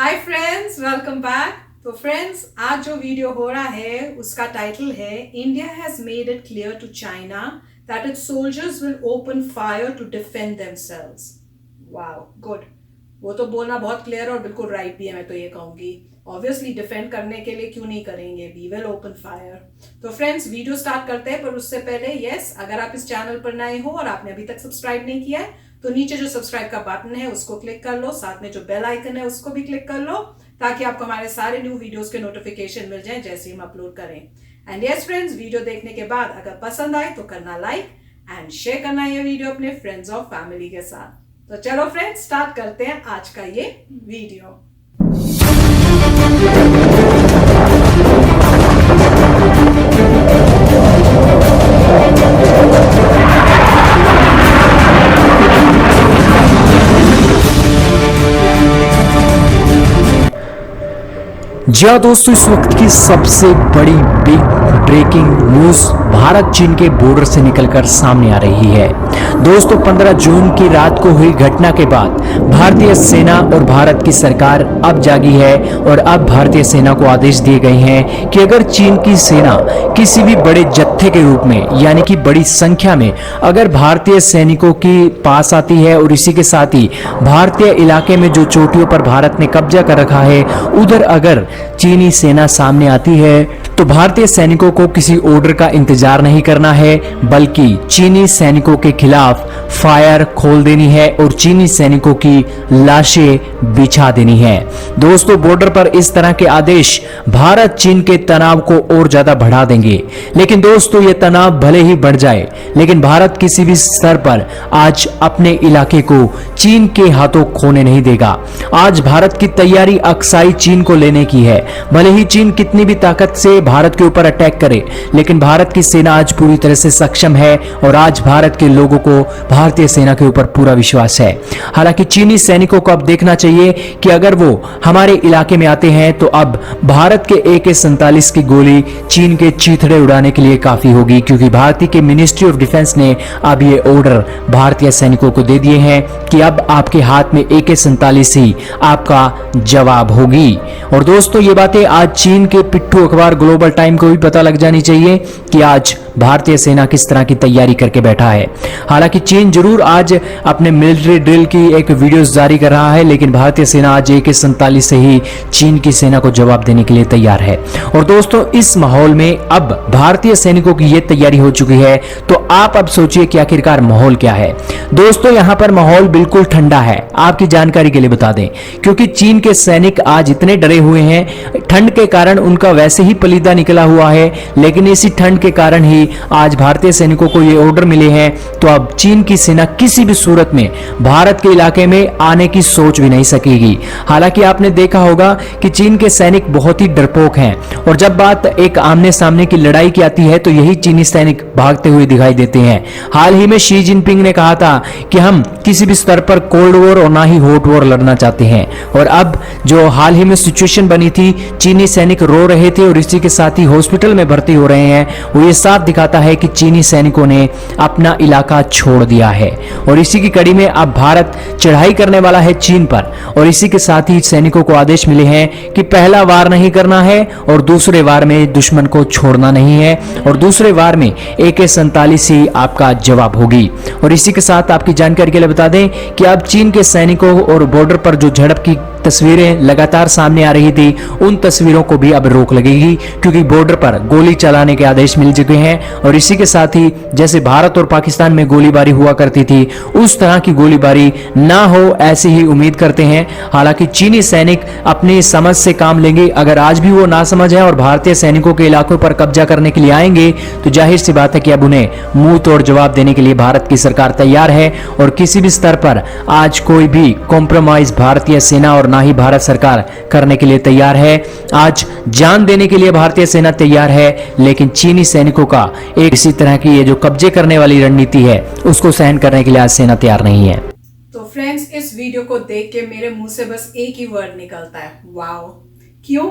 हाय friends, welcome back. तो friends, आज जो वीडियो हो रहा है उसका टाइटल है India has made it clear to China that its soldiers will open fire to defend themselves. Wow, good. वो तो बोलना बहुत क्लियर और बिल्कुल राइट भी है। मैं तो ये कहूंगी ऑब्वियसली डिफेंड करने के लिए क्यों नहीं करेंगे, वी विल ओपन फायर। तो फ्रेंड्स, वीडियो स्टार्ट करते हैं, पर उससे पहले यस, अगर आप इस चैनल पर नए हो और आपने अभी तक सब्सक्राइब नहीं किया है तो नीचे जो सब्सक्राइब का बटन है उसको क्लिक कर लो, साथ में जो बेल आइकन है उसको भी क्लिक कर लो ताकि आपको हमारे सारे न्यू वीडियोस के नोटिफिकेशन मिल जाए जैसे ही हम अपलोड करें। एंड यस फ्रेंड्स, वीडियो देखने के बाद अगर पसंद आए तो करना लाइक एंड शेयर करना ये वीडियो अपने फ्रेंड्स और फैमिली के साथ। तो चलो फ्रेंड्स, स्टार्ट करते हैं आज का ये वीडियो। जी हाँ दोस्तों, इस वक्त की सबसे बड़ी बिग ब्रेकिंग न्यूज भारत चीन के बॉर्डर से निकलकर सामने आ रही है। दोस्तों, 15 जून की रात को हुई घटना के बाद भारतीय सेना और भारत की सरकार अब जागी है और अब भारतीय सेना को आदेश दिए गए हैं कि अगर चीन की सेना किसी भी बड़े जत्थे के रूप में यानी कि बड़ी संख्या में अगर भारतीय सैनिकों के पास आती है और इसी के साथ ही भारतीय इलाके में जो चोटियों पर भारत ने कब्जा कर रखा है उधर अगर चीनी सेना सामने आती है तो भारतीय सैनिकों को किसी ऑर्डर का इंतजार नहीं करना है, बल्कि चीनी सैनिकों के खिलाफ फायर खोल देनी है और चीनी सैनिकों की लाशें बिछा देनी है। दोस्तों, बॉर्डर पर इस तरह के आदेश भारत चीन के तनाव को और ज्यादा बढ़ा देंगे। लेकिन दोस्तों, ये तनाव भले ही बढ़ जाए, लेकिन भारत किसी भी स्तर पर आज अपने इलाके को चीन के हाथों खोने नहीं देगा। आज भारत की तैयारी अक्साई चीन को लेने की है। भले ही चीन कितनी भी ताकत से भारत के ऊपर अटैक करे, लेकिन भारत की सेना आज पूरी तरह से सक्षम है और आज भारत के लोगों को भारतीय सेना के ऊपर पूरा विश्वास है। हालांकि चीनी सैनिकों को अब देखना चाहिए कि अगर वो हमारे इलाके में आते हैं तो अब भारत के AK-47 की गोली चीन के चीथड़े उड़ाने के लिए काफी होगी, क्योंकि भारतीय के मिनिस्ट्री ऑफ डिफेंस ने अब ये ऑर्डर भारतीय सैनिकों को दे दिए हैं कि अब आपके हाथ में AK-47 ही आपका जवाब होगी। और दोस्तों, ये बातें आज चीन के पिट्ठू अखबार ग्लोबल टाइम को भी पता लग जानी चाहिए कि आज भारतीय सेना किस तरह की तैयारी करके बैठा है। हालांकि चीन जरूर आज अपने मिलिट्री ड्रिल की एक वीडियोस जारी कर रहा है, लेकिन भारतीय सेना आज AK-47 से ही चीन की सेना को जवाब देने के लिए तैयार है। और दोस्तों, इस माहौल में अब भारतीय सैनिकों की यह तैयारी हो चुकी है, तो आप अब सोचिए कि आखिरकार माहौल क्या है। दोस्तों, यहां पर माहौल बिल्कुल ठंडा है, आपकी जानकारी के लिए बता दें, क्योंकि चीन के सैनिक आज इतने डरे हुए हैं। ठंड के कारण उनका वैसे ही पलीदा निकला हुआ है, लेकिन इसी ठंड के कारण ही आज भारतीय सैनिकों को ये ऑर्डर मिले हैं, तो अब चीन की सेना किसी भी सूरत में भारत के इलाके में आने की सोच भी नहीं सकेगी। हालांकि आपने देखा होगा कि चीन के सैनिक बहुत ही डरपोक हैं और जब बात एक आमने सामने की लड़ाई की आती है तो यही चीनी सैनिक भागते हुए दिखाई देते हैं। हाल ही में शी जिनपिंग ने कहा था कि हम किसी भी स्तर पर कोल्ड वॉर और ना ही हॉट वॉर लड़ना चाहते हैं, और अब जो हाल ही में सिचुएशन बनी थी, चीनी सैनिक रो रहे थे और इसी के साथ ही हॉस्पिटल में भर्ती हो रहे हैं, वो ये साफ दिखाता है कि चीनी सैनिकों ने अपना इलाका छोड़ दिया है। और इसी की कड़ी में अब भारत चढ़ाई करने वाला है चीन पर, और इसी के साथ ही सैनिकों को आदेश मिले हैं कि पहला वार नहीं करना है और दूसरे वार में दुश्मन को छोड़ना नहीं है, और दूसरे वार में AK-47 ही आपका जवाब होगी। और इसी के साथ आपकी जानकारी के लिए बता दें कि अब चीन के सैनिकों और बॉर्डर पर जो झड़प की तस्वीरें लगातार सामने आ रही थी, उन तस्वीरों को भी अब रोक लगेगी, क्योंकि बॉर्डर पर गोली चलाने के आदेश मिल चुके हैं। और इसी के साथ ही जैसे भारत और पाकिस्तान में गोलीबारी हुआ करती थी, उस तरह की गोलीबारी ना हो ऐसी ही उम्मीद करते हैं। हालांकि चीनी सैनिक अपनी समझ से काम लेंगे। अगर आज भी वो नासमझ है और भारतीय सैनिकों के इलाकों पर कब्जा करने के लिए आएंगे, तो जाहिर सी बात है कि अब उन्हें मुंह तोड़ जवाब देने के लिए भारत की सरकार तैयार है। और किसी भी स्तर पर आज कोई भी कॉम्प्रोमाइज भारतीय सेना और ना ही भारत सरकार करने के लिए तैयार है। आज जान देने के लिए भारतीय सेना तैयार है, लेकिन चीनी सैनिकों का एक इसी तरह की ये जो कब्जे करने वाली रणनीति है उसको सहन करने के लिए आज सेना तैयार नहीं है। तो फ्रेंड्स, इस वीडियो को देख के मेरे मुंह से बस एक ही वर्ड निकलता है, वाओ। क्यों?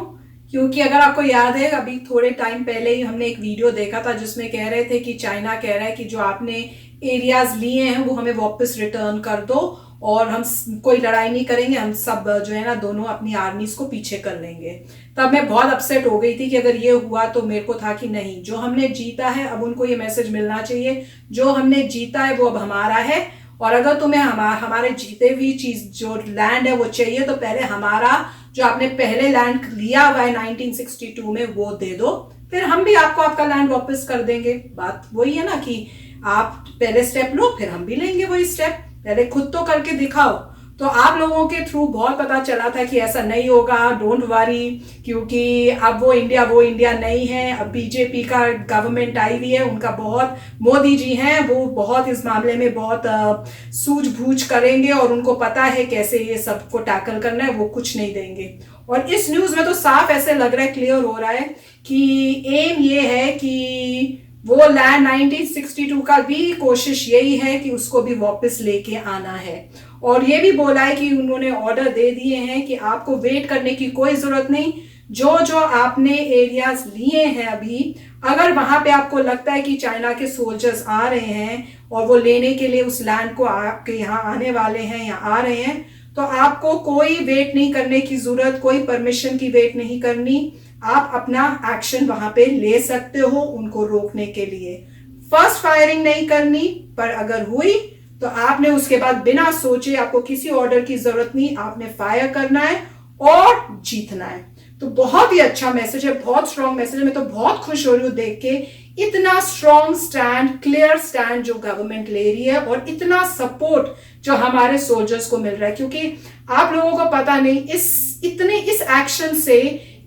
क्योंकि अगर आपको याद है, अभी थोड़े टाइम पहले ही हमने एक वीडियो देखा था जिसमें कह रहे थे कि चाइना कह रहा है कि जो आपने एरियाज लिए हैं वो हमें वापस रिटर्न कर दो और हम कोई लड़ाई नहीं करेंगे, हम सब जो है ना दोनों अपनी आर्मीज को पीछे कर लेंगे। तब मैं बहुत अपसेट हो गई थी कि अगर ये हुआ तो मेरे को था कि नहीं, जो हमने जीता है अब उनको ये मैसेज मिलना चाहिए, जो हमने जीता है वो अब हमारा है, और अगर तुम्हें हमारे जीते हुई चीज जो लैंड है वो चाहिए तो पहले हमारा जो आपने पहले लैंड लिया हुआ है 1962 में वो दे दो, फिर हम भी आपको आपका लैंड वापस कर देंगे। बात वही है ना कि आप पहले स्टेप लो फिर हम भी लेंगे वही स्टेप, पहले खुद तो करके दिखाओ। तो आप लोगों के थ्रू बहुत पता चला था कि ऐसा नहीं होगा, डोंट वरी, क्योंकि अब वो इंडिया नहीं है। अब बीजेपी का गवर्नमेंट आई हुई है, उनका बहुत, मोदी जी हैं वो बहुत इस मामले में बहुत सूझबूझ करेंगे और उनको पता है कैसे ये सबको टैकल करना है, वो कुछ नहीं देंगे। और इस न्यूज में तो साफ ऐसे लग रहा है, क्लियर हो रहा है कि एम ये है कि वो लैंड 1962 का भी कोशिश यही है कि उसको भी वापस लेके आना है। और ये भी बोला है कि उन्होंने ऑर्डर दे दिए हैं कि आपको वेट करने की कोई जरूरत नहीं, जो जो आपने एरियाज लिए हैं अभी, अगर वहां पे आपको लगता है कि चाइना के सोल्जर्स आ रहे हैं और वो लेने के लिए उस लैंड को आपके यहाँ आने वाले हैं या आ रहे हैं, तो आपको कोई वेट नहीं करने की जरूरत, कोई परमिशन की वेट नहीं करनी, आप अपना एक्शन वहां पे ले सकते हो उनको रोकने के लिए। फर्स्ट फायरिंग नहीं करनी, पर अगर हुई तो आपने उसके बाद बिना सोचे, आपको किसी ऑर्डर की जरूरत नहीं, आपने फायर करना है और जीतना है। तो बहुत ही अच्छा मैसेज है, बहुत स्ट्रॉन्ग मैसेज है। मैं तो बहुत खुश हो रही हूँ देख के, इतना स्ट्रॉन्ग स्टैंड, क्लियर स्टैंड जो गवर्नमेंट ले रही है और इतना सपोर्ट जो हमारे सोल्जर्स को मिल रहा है। क्योंकि आप लोगों को पता नहीं इस एक्शन से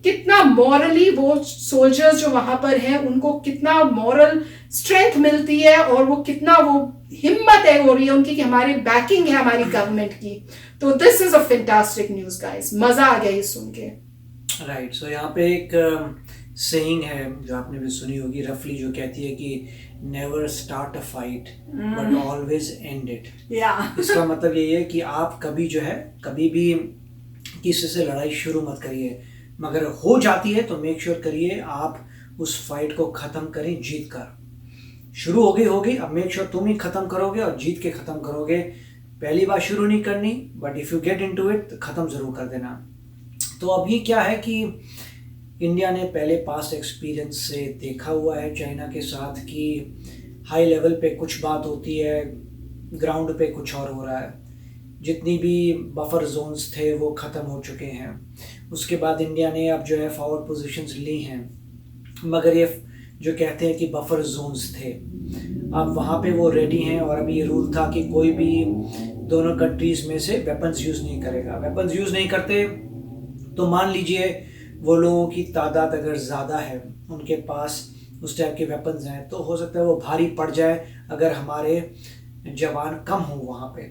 कितना मॉरली वो सोल्जर्स जो वहां पर हैं उनको कितना मॉरल स्ट्रेंथ मिलती है और वो कितना वो हिम्मत है हो रही है उनकी कि हमारी बैकिंग है हमारी गवर्नमेंट की। तो this is a fantastic news guys, मजा आ गया ये सुन के। राइट, सो यहाँ पे एक सेइंग है जो आपने भी सुनी होगी, रफली, जो कहती है कि never start a fight but always and it. इसका मतलब ये है कि आप कभी जो है कभी भी किसी से लड़ाई शुरू मत करिए, मगर हो जाती है तो मेक श्योर करिए आप उस फाइट को ख़त्म करें जीत कर। शुरू होगी, अब मेक श्योर तुम ही ख़त्म करोगे और जीत के ख़त्म करोगे। पहली बार शुरू नहीं करनी, but if you get into it ख़त्म ज़रूर कर देना। तो अभी क्या है कि इंडिया ने पहले पास्ट एक्सपीरियंस से देखा हुआ है चाइना के साथ कि हाई लेवल पे कुछ बात होती है, ग्राउंड पे कुछ और हो रहा है। जितनी भी बफर जोन्स थे वो ख़त्म हो चुके हैं। उसके बाद इंडिया ने अब जो है फॉरवर्ड पोजीशंस ली हैं, मगर ये जो कहते हैं कि बफर जोन्स थे, अब वहाँ पे वो रेडी हैं। और अभी ये रूल था कि कोई भी दोनों कंट्रीज़ में से वेपन्स यूज़ नहीं करेगा। वेपन्स यूज़ नहीं करते तो मान लीजिए वो लोगों की तादाद अगर ज़्यादा है, उनके पास उस टाइप के वेपन्स हैं, तो हो सकता है वो भारी पड़ जाए अगर हमारे जवान कम हों वहाँ पे।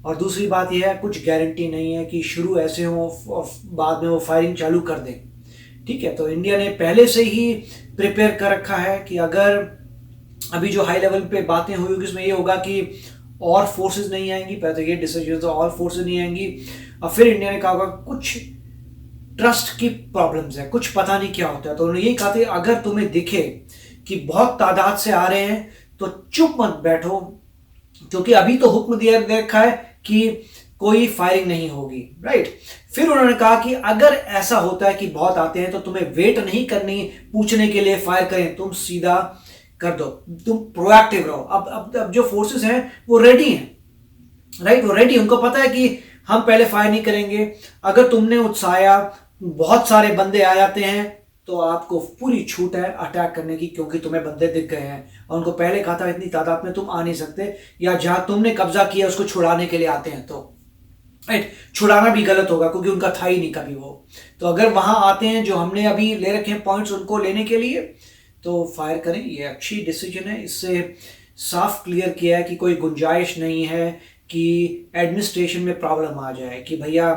और दूसरी बात यह है, कुछ गारंटी नहीं है कि शुरू ऐसे हो और बाद में वो फायरिंग चालू कर दें। ठीक है, तो इंडिया ने पहले से ही प्रिपेयर कर रखा है कि अगर अभी जो हाई लेवल पे बातें हुई होगी उसमें ये होगा कि और फोर्सेस नहीं आएंगी। पहले तो ये डिसीजन तो और फोर्सेस नहीं आएंगी, और फिर इंडिया ने कहा होगा कुछ ट्रस्ट की प्रॉब्लम्स है, कुछ पता नहीं क्या होता है। तो उन्होंने यही कहा था अगर तुम्हें दिखे कि बहुत तादाद से आ रहे हैं तो चुप मत बैठो, क्योंकि अभी तो हुक्म दिया रखा है कि कोई फायरिंग नहीं होगी। राइट, फिर उन्होंने कहा कि अगर ऐसा होता है कि बहुत आते हैं तो तुम्हें वेट नहीं करनी पूछने के लिए फायर करें, तुम सीधा कर दो, तुम प्रोएक्टिव रहो। अब जो फोर्सेस हैं वो रेडी हैं। राइट, वो रेडी, उनको पता है कि हम पहले फायर नहीं करेंगे। अगर तुमने उत्साया, बहुत सारे बंदे आ जाते हैं तो आपको पूरी छूट है अटैक करने की, क्योंकि तुम्हें बंदे दिख गए हैं। और उनको पहले कहा था इतनी तादाद में तुम आ नहीं सकते, या जहां तुमने कब्जा किया उसको छुड़ाने के लिए आते हैं तो राइट, छुड़ाना भी गलत होगा क्योंकि उनका था ही नहीं कभी वो। तो अगर वहां आते हैं जो हमने अभी ले रखे हैं पॉइंट्स उनको लेने के लिए, तो फायर करें। ये अच्छी डिसीजन है, इससे साफ क्लियर किया है कि कोई गुंजाइश नहीं है कि एडमिनिस्ट्रेशन में प्रॉब्लम आ जाए कि भैया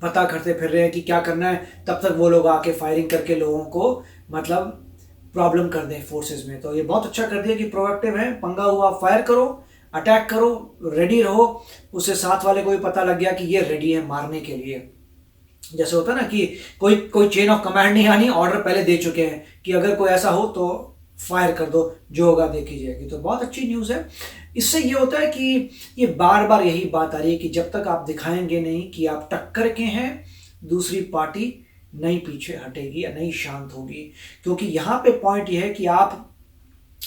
पता करते फिर रहे हैं कि क्या करना है, तब तक वो लोग आके फायरिंग करके लोगों को मतलब प्रॉब्लम कर दें फोर्सेस में। तो ये बहुत अच्छा कर दिया कि प्रोएक्टिव है, पंगा हुआ फायर करो, अटैक करो, रेडी रहो। उससे साथ वाले को भी पता लग गया कि ये रेडी है मारने के लिए। जैसे होता है ना कि कोई चेन ऑफ कमांड नहीं आनी, ऑर्डर पहले दे चुके हैं कि अगर कोई ऐसा हो तो फायर कर दो, जो होगा देखी जाएगी। तो बहुत अच्छी न्यूज़ है। इससे ये होता है कि ये बार बार यही बात आ रही है कि जब तक आप दिखाएंगे नहीं कि आप टक्कर के हैं, दूसरी पार्टी नहीं पीछे हटेगी या नहीं शांत होगी। क्योंकि यहाँ पे पॉइंट ये है कि आप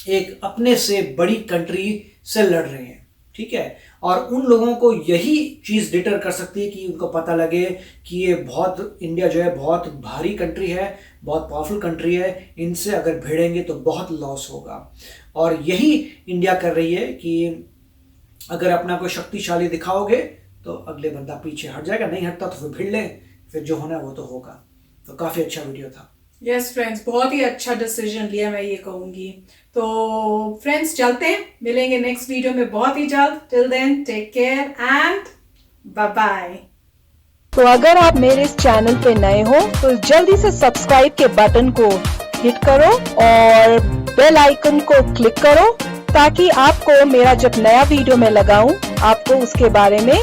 एक अपने से बड़ी कंट्री से लड़ रहे हैं, ठीक है, और उन लोगों को यही चीज़ डिटर कर सकती है कि उनको पता लगे कि ये बहुत, इंडिया जो है बहुत भारी कंट्री है, बहुत पावरफुल कंट्री है, इनसे अगर भिड़ेंगे तो बहुत लॉस होगा। और यही इंडिया कर रही है कि अगर अपना कोई शक्तिशाली दिखाओगे तो अगले बंदा पीछे हट जाएगा, नहीं हटता तो फिर भिड़ लें, फिर जो होना है वो तो होगा। तो काफ़ी अच्छा वीडियो था। यस फ्रेंड्स, बहुत ही अच्छा डिसीजन लिया, मैं ये कहूँगी। तो फ्रेंड्स चलते हैं, मिलेंगे नेक्स्ट वीडियो में बहुत ही जल्द। Till then take care and bye bye. तो अगर आप मेरे इस चैनल पे नए हो तो जल्दी से सब्सक्राइब के बटन को हिट करो और बेल आइकन को क्लिक करो, ताकि आपको मेरा जब नया वीडियो मैं लगाऊं आपको उसके बारे में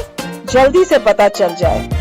जल्दी से पता चल जाए।